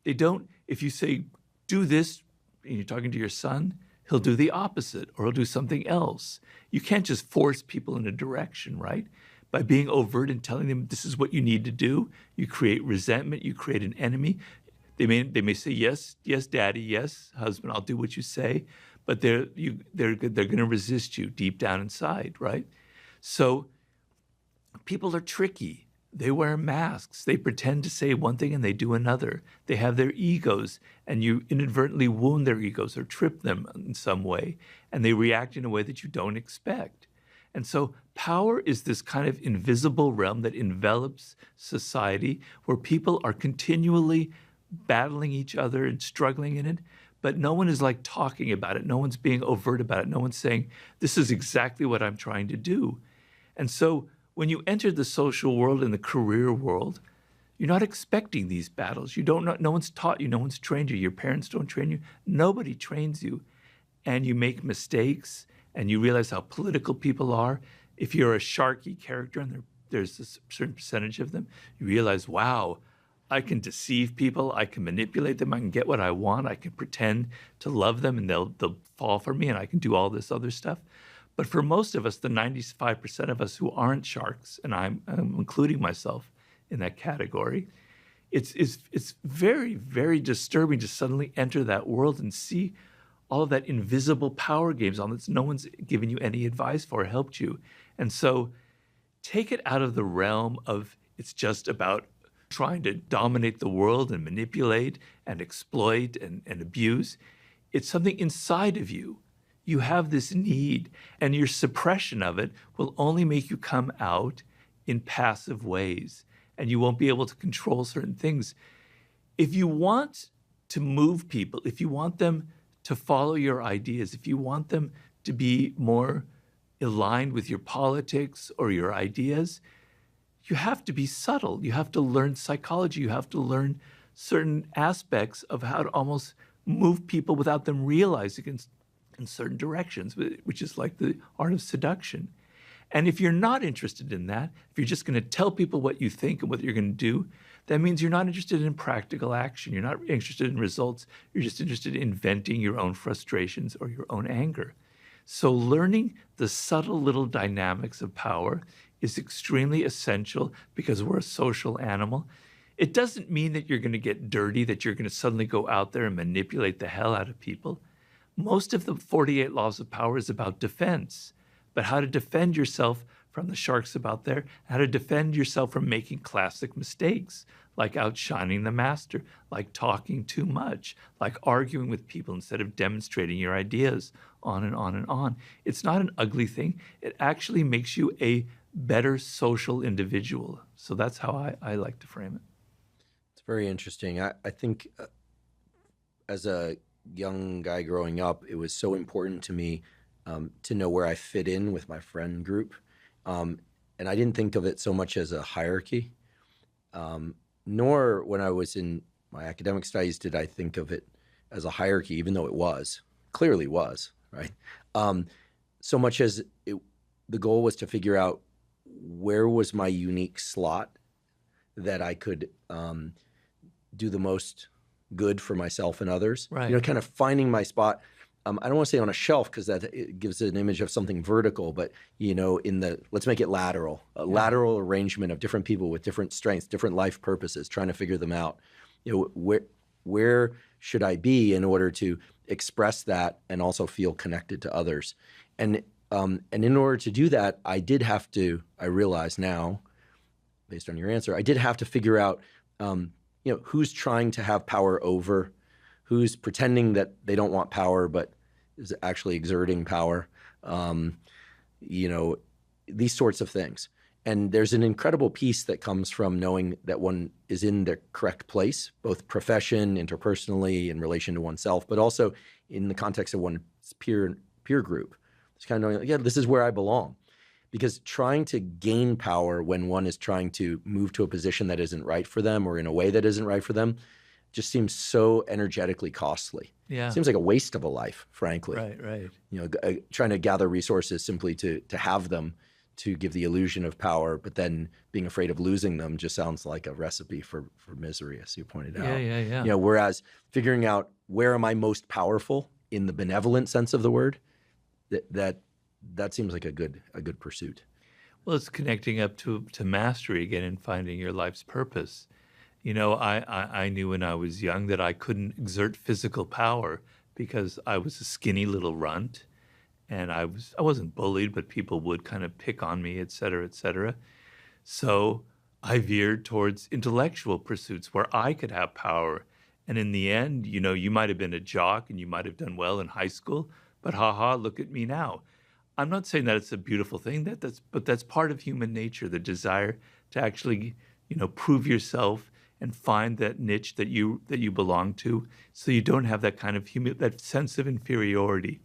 They don't, if you say, do this and you're talking to your son, he'll do the opposite or he'll do something else. You can't just force people in a direction, right? By being overt and telling them this is what you need to do, you create resentment, you create an enemy. They may say, yes, yes, daddy, yes, husband, I'll do what you say, but they're going to resist you deep down inside, right? So people are tricky. They wear masks. They pretend to say one thing and they do another. They have their egos, and you inadvertently wound their egos or trip them in some way, and they react in a way that you don't expect. And so power is this kind of invisible realm that envelops society where people are continually battling each other and struggling in it, but no one is like talking about it. No one's being overt about it. No one's saying, this is exactly what I'm trying to do. And so when you enter the social world and the career world, you're not expecting these battles. You don't know, no one's taught you, no one's trained you. Your parents don't train you. Nobody trains you. And you make mistakes, and you realize how political people are. If you're a sharky character, and there's a certain percentage of them, you realize, wow, I can deceive people, I can manipulate them, I can get what I want, I can pretend to love them, and they'll fall for me, and I can do all this other stuff. But for most of us, the 95% of us who aren't sharks, and I'm including myself in that category, it's very, very disturbing to suddenly enter that world and see all of that invisible power games on that no one's given you any advice for or helped you. And so take it out of the realm of it's just about trying to dominate the world and manipulate and exploit and abuse. It's something inside of you. You have this need, and your suppression of it will only make you come out in passive ways, and you won't be able to control certain things. If you want to move people, if you want them to follow your ideas, if you want them to be more aligned with your politics or your ideas, you have to be subtle. You have to learn psychology. You have to learn certain aspects of how to almost move people without them realizing in certain directions, which is like the art of seduction. And if you're not interested in that, if you're just going to tell people what you think and what you're going to do, that means you're not interested in practical action. You're not interested in results. You're just interested in venting your own frustrations or your own anger. So learning the subtle little dynamics of power is extremely essential because we're a social animal. It doesn't mean that you're going to get dirty, that you're going to suddenly go out there and manipulate the hell out of people. Most of the 48 laws of power is about defense, but how to defend yourself from the sharks out there, how to defend yourself from making classic mistakes, like outshining the master, like talking too much, like arguing with people instead of demonstrating your ideas, on and on and on. It's not an ugly thing. It actually makes you a better social individual. So that's how I like to frame it. It's very interesting. I think as a young guy growing up, it was so important to me to know where I fit in with my friend group. And I didn't think of it so much as a hierarchy, nor when I was in my academic studies did I think of it as a hierarchy, even though it clearly was, right? So much as the goal was to figure out where was my unique slot that I could do the most good for myself and others. Right. You know, kind of finding my spot. I don't want to say on a shelf because it gives an image of something vertical, but you know, let's make it lateral, lateral arrangement of different people with different strengths, different life purposes, trying to figure them out. You know, where should I be in order to express that and also feel connected to others? And in order to do that, I realize now, based on your answer, I did have to figure out, you know, who's trying to have power over, who's pretending that they don't want power but is actually exerting power, you know, these sorts of things. And there's an incredible peace that comes from knowing that one is in the correct place, both profession, interpersonally, in relation to oneself, but also in the context of one's peer group. It's kind of knowing, yeah, this is where I belong. Because trying to gain power when one is trying to move to a position that isn't right for them or in a way that isn't right for them just seems so energetically costly. Yeah. Seems like a waste of a life, frankly. Right. You know, trying to gather resources simply to have them to give the illusion of power, but then being afraid of losing them just sounds like a recipe for misery, as you pointed Yeah, out. yeah, yeah. Whereas figuring out where am I most powerful in the benevolent sense of the word, that seems like a good pursuit. Well, it's connecting up to mastery again and finding your life's purpose. I knew when I was young that I couldn't exert physical power because I was a skinny little runt, and I wasn't bullied, but people would kind of pick on me, et cetera, et cetera. So I veered towards intellectual pursuits where I could have power. And in the end, you might have been a jock and you might have done well in high school, but haha, look at me now. I'm not saying that it's a beautiful thing, but that's part of human nature, the desire to actually, prove yourself and find that niche that you belong to, so you don't have that kind of that sense of inferiority,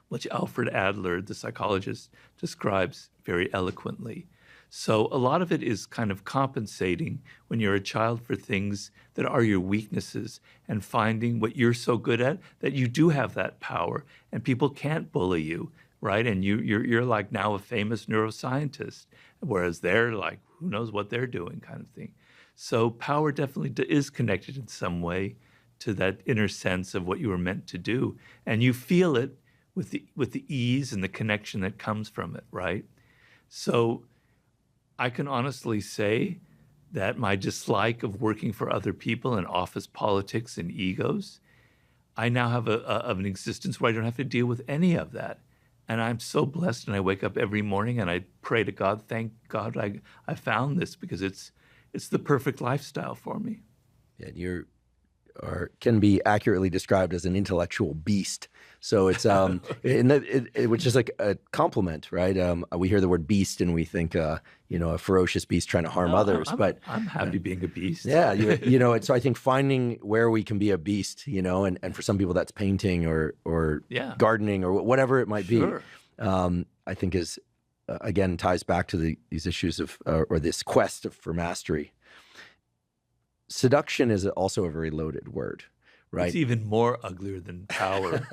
which Alfred Adler, the psychologist, describes very eloquently. So a lot of it is kind of compensating when you're a child for things that are your weaknesses and finding what you're so good at that you do have that power and people can't bully you, right? And you're like now a famous neuroscientist, whereas they're like, who knows what they're doing kind of thing. So power definitely is connected in some way to that inner sense of what you were meant to do. And you feel it with the ease and the connection that comes from it, right? So I can honestly say that my dislike of working for other people and office politics and egos, I now have an existence where I don't have to deal with any of that. And I'm so blessed, and I wake up every morning and I pray to God, thank God I found this, because it's the perfect lifestyle for me. Yeah, can be accurately described as an intellectual beast. So it's which is like a compliment, right? We hear the word beast and we think a ferocious beast trying to harm others. But I'm happy being a beast. Yeah, so I think finding where we can be a beast, and for some people that's painting or gardening or whatever it might be. I think is again ties back to these issues of or this quest for mastery. Seduction is also a very loaded word, right? It's even more uglier than power.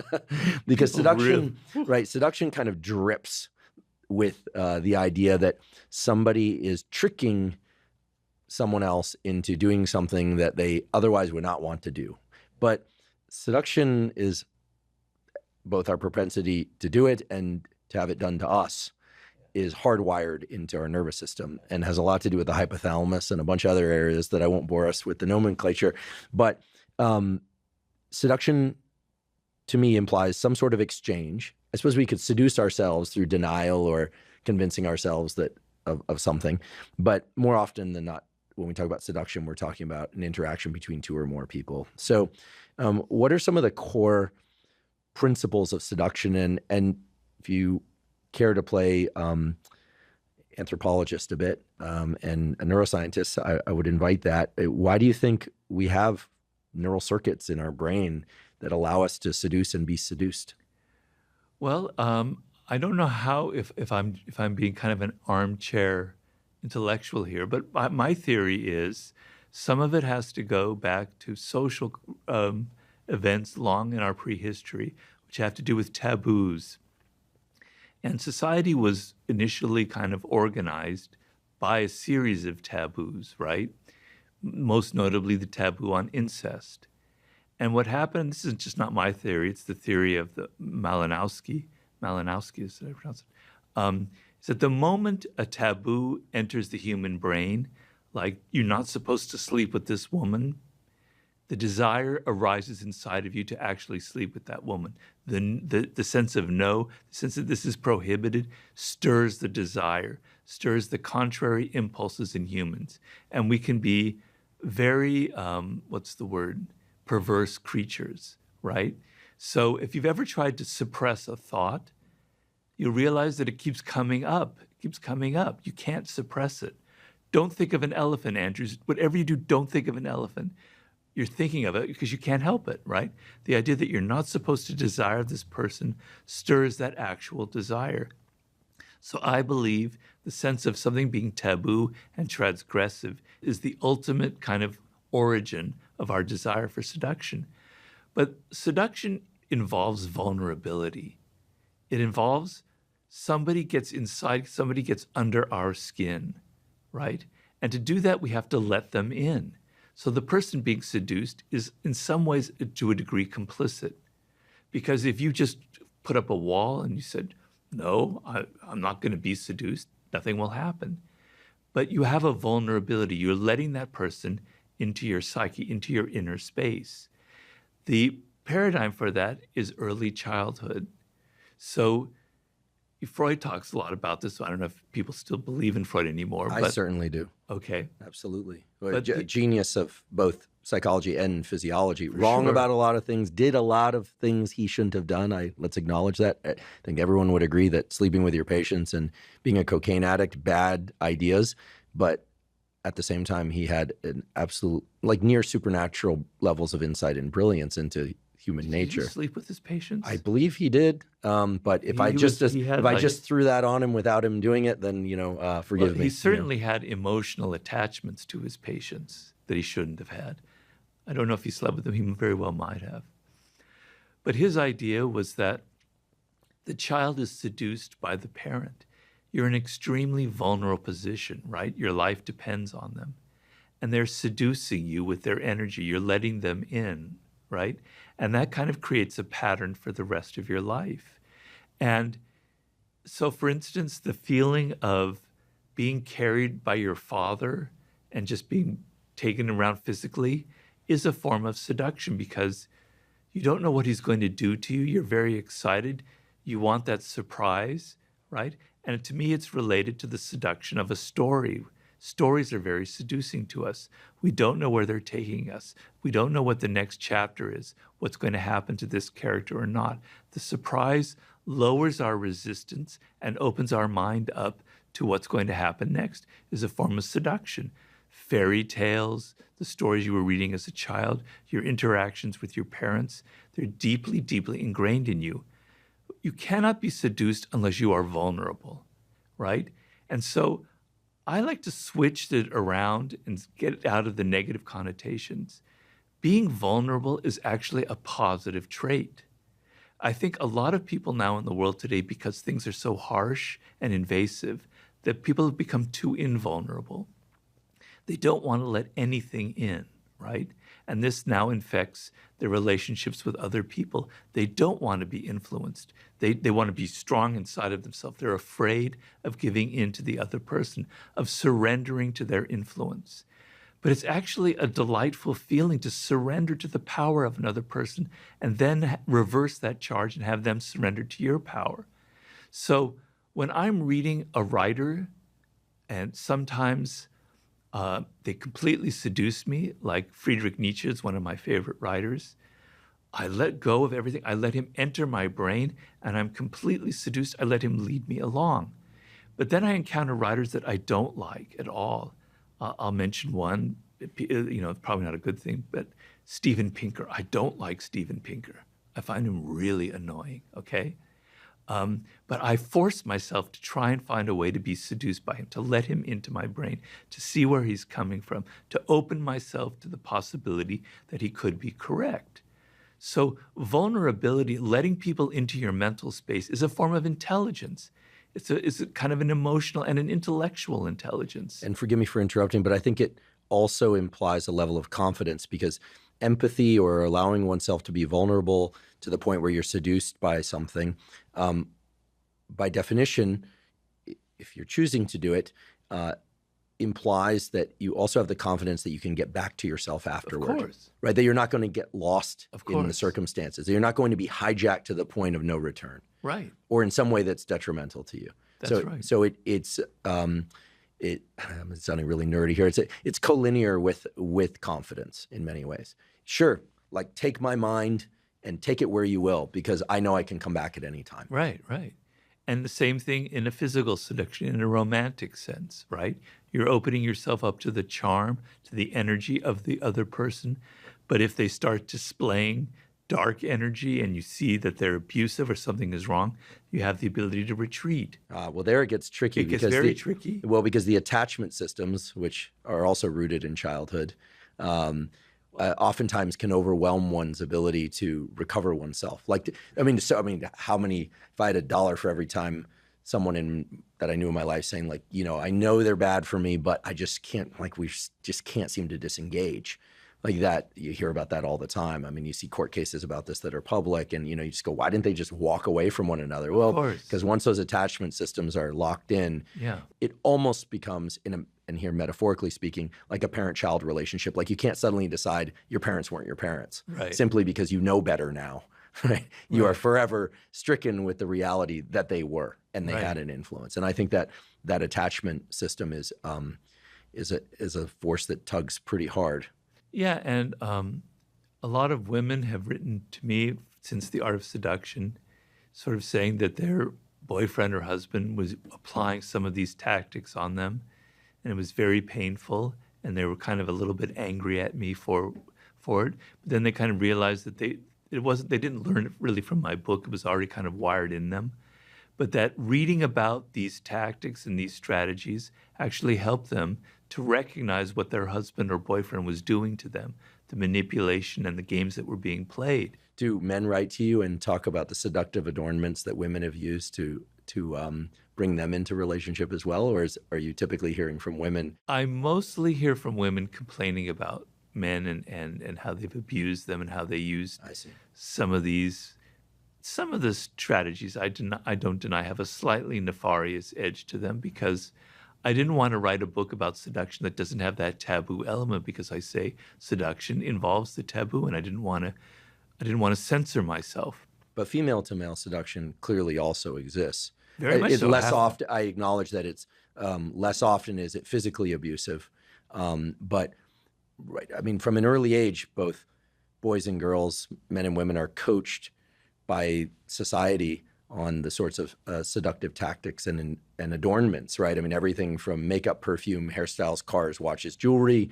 Because seduction kind of drips with the idea that somebody is tricking someone else into doing something that they otherwise would not want to do. But seduction is both our propensity to do it and to have it done to us is hardwired into our nervous system and has a lot to do with the hypothalamus and a bunch of other areas that I won't bore us with the nomenclature. But seduction to me implies some sort of exchange. I suppose we could seduce ourselves through denial or convincing ourselves that of something. But more often than not, when we talk about seduction, we're talking about an interaction between two or more people. So what are some of the core principles of seduction? And if you care to play anthropologist a bit and a neuroscientist, I would invite that. Why do you think we have neural circuits in our brain that allow us to seduce and be seduced? Well, I don't know how if I'm being kind of an armchair intellectual here, but my theory is some of it has to go back to social events long in our prehistory, which have to do with taboos. And society was initially kind of organized by a series of taboos, right? Most notably the taboo on incest. And what happened, this is just not my theory, it's the theory of the Malinowski is that I pronounce it, is that the moment a taboo enters the human brain, like you're not supposed to sleep with this woman, the desire arises inside of you to actually sleep with that woman. The sense of no, the sense that this is prohibited, stirs the desire, stirs the contrary impulses in humans. And we can be very, perverse creatures, right? So if you've ever tried to suppress a thought, you'll realize that it keeps coming up. It keeps coming up. You can't suppress it. Don't think of an elephant, Andrews. Whatever you do, don't think of an elephant. You're thinking of it because you can't help it, right? The idea that you're not supposed to desire this person stirs that actual desire. So I believe the sense of something being taboo and transgressive is the ultimate kind of origin of our desire for seduction. But seduction involves vulnerability. It involves somebody gets inside, somebody gets under our skin, right? And to do that, we have to let them in. So the person being seduced is in some ways, to a degree, complicit. Because if you just put up a wall and you said, no, I'm not going to be seduced, nothing will happen. But you have a vulnerability. You're letting that person into your psyche, into your inner space. The paradigm for that is early childhood. So Freud talks a lot about this. So I don't know if people still believe in Freud anymore. I certainly do. Okay. Absolutely. But genius of both psychology and physiology. Wrong sure. about a lot of things, did a lot of things he shouldn't have done. Let's acknowledge that. I think everyone would agree that sleeping with your patients and being a cocaine addict, bad ideas. But at the same time, he had an absolute, like near supernatural levels of insight and brilliance into human nature. Did he sleep with his patients? I believe he did. But if I just threw that on him without him doing it, then, forgive me. He certainly had emotional attachments to his patients that he shouldn't have had. I don't know if he slept with them. He very well might have. But his idea was that the child is seduced by the parent. You're in an extremely vulnerable position, right? Your life depends on them. And they're seducing you with their energy. You're letting them in, right? And that kind of creates a pattern for the rest of your life. And so, for instance, the feeling of being carried by your father and just being taken around physically is a form of seduction because you don't know what he's going to do to you. You're very excited. You want that surprise, right? And to me, it's related to the seduction of a story. Stories are very seducing to us. We don't know where they're taking us. We don't know what the next chapter is, what's going to happen to this character or not. The surprise lowers our resistance and opens our mind up to what's going to happen next, is a form of seduction. Fairy tales, the stories you were reading as a child, your interactions with your parents, they're deeply, deeply ingrained in you. You cannot be seduced unless you are vulnerable, right? And so I like to switch it around and get out of the negative connotations. Being vulnerable is actually a positive trait. I think a lot of people now in the world today, because things are so harsh and invasive, that people have become too invulnerable. They don't want to let anything in, right? And this now infects their relationships with other people. They don't want to be influenced. They want to be strong inside of themselves. They're afraid of giving in to the other person, of surrendering to their influence. But it's actually a delightful feeling to surrender to the power of another person and then reverse that charge and have them surrender to your power. So when I'm reading a writer, and sometimes they completely seduce me, like Friedrich Nietzsche is one of my favorite writers. I let go of everything. I let him enter my brain, and I'm completely seduced. I let him lead me along. But then I encounter writers that I don't like at all. I'll mention one, it's probably not a good thing, but Steven Pinker. I don't like Steven Pinker. I find him really annoying, okay? But I forced myself to try and find a way to be seduced by him, to let him into my brain, to see where he's coming from, to open myself to the possibility that he could be correct. So vulnerability, letting people into your mental space, is a form of intelligence. It's a kind of an emotional and an intellectual intelligence. And forgive me for interrupting, but I think it also implies a level of confidence, because empathy, or allowing oneself to be vulnerable to the point where you're seduced by something, by definition, if you're choosing to do it, implies that you also have the confidence that you can get back to yourself afterward. Of course. Right? That you're not going to get lost in the circumstances. That you're not going to be hijacked to the point of no return. Right. Or in some way that's detrimental to you. That's right. So it's I'm sounding really nerdy here. It's collinear with confidence in many ways. Sure, like take my mind and take it where you will, because I know I can come back at any time. Right, right. And the same thing in a physical seduction, in a romantic sense, right? You're opening yourself up to the charm, to the energy of the other person. But if they start displaying dark energy and you see that they're abusive or something is wrong, you have the ability to retreat. Well, there it gets tricky. It gets very tricky. Well, because the attachment systems, which are also rooted in childhood, oftentimes can overwhelm one's ability to recover oneself. How many? If I had $1 for every time someone that I knew in my life saying like, I know they're bad for me, but I just can't, like, just can't seem to disengage. Like that, you hear about that all the time. I mean, you see court cases about this that are public, and you just go, why didn't they just walk away from one another? Of Well, course. because once those attachment systems are locked in, Yeah. it almost becomes, and here metaphorically speaking, like a parent-child relationship. Like you can't suddenly decide your parents weren't your parents Right. simply because you know better now. Right? You are Right. forever stricken with the reality that they were and they Right. had an influence. And I think that attachment system is a force that tugs pretty hard. Yeah, and a lot of women have written to me since The Art of Seduction, sort of saying that their boyfriend or husband was applying some of these tactics on them, and it was very painful, and they were kind of a little bit angry at me for it. But then they kind of realized that they didn't learn it really from my book. It was already kind of wired in them. But that reading about these tactics and these strategies actually helped them to recognize what their husband or boyfriend was doing to them, the manipulation and the games that were being played. Do men write to you and talk about the seductive adornments that women have used to bring them into relationship as well, or are you typically hearing from women? I mostly hear from women complaining about men and how they've abused them and how they used I see. some of the strategies. I don't deny have a slightly nefarious edge to them, because I didn't want to write a book about seduction that doesn't have that taboo element, because I say seduction involves the taboo, and I didn't want to censor myself. But female to male seduction clearly also exists. Very much It's so. less often. I acknowledge that it's less often is it physically abusive, but right. I mean, from an early age, both boys and girls, men and women, are coached by society on the sorts of seductive tactics and adornments, right? I mean, everything from makeup, perfume, hairstyles, cars, watches, jewelry,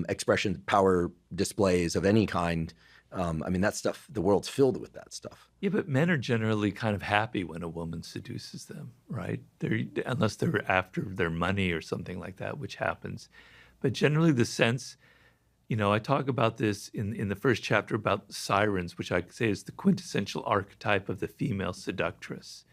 expression, power displays of any kind. I mean, that stuff, the world's filled with that stuff. Yeah, but men are generally kind of happy when a woman seduces them, right? Unless they're after their money or something like that, which happens. But generally the sense, I talk about this in the first chapter about sirens, which I say is the quintessential archetype of the female seductress,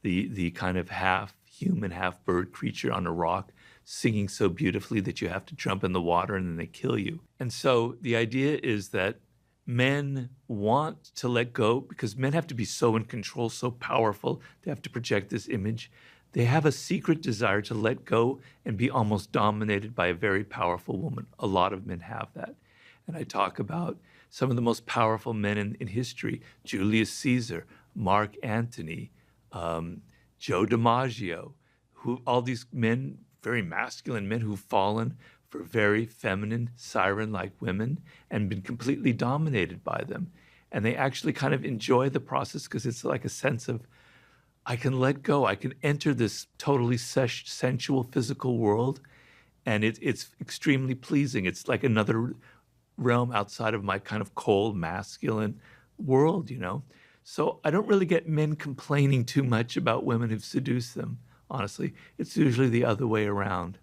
the kind of half human, half bird creature on a rock singing so beautifully that you have to jump in the water and then they kill you. And so the idea is that men want to let go because men have to be so in control, so powerful. They have to project this image. They have a secret desire to let go and be almost dominated by a very powerful woman. A lot of men have that. And I talk about some of the most powerful men in history: Julius Caesar, Mark Antony, Joe DiMaggio, all these men, very masculine men who've fallen for very feminine, siren-like women and been completely dominated by them. And they actually kind of enjoy the process because it's like a sense of, I can let go. I can enter this totally sensual physical world, and it's extremely pleasing. It's like another realm outside of my kind of cold, masculine world, So I don't really get men complaining too much about women who've seduced them, honestly. It's usually the other way around.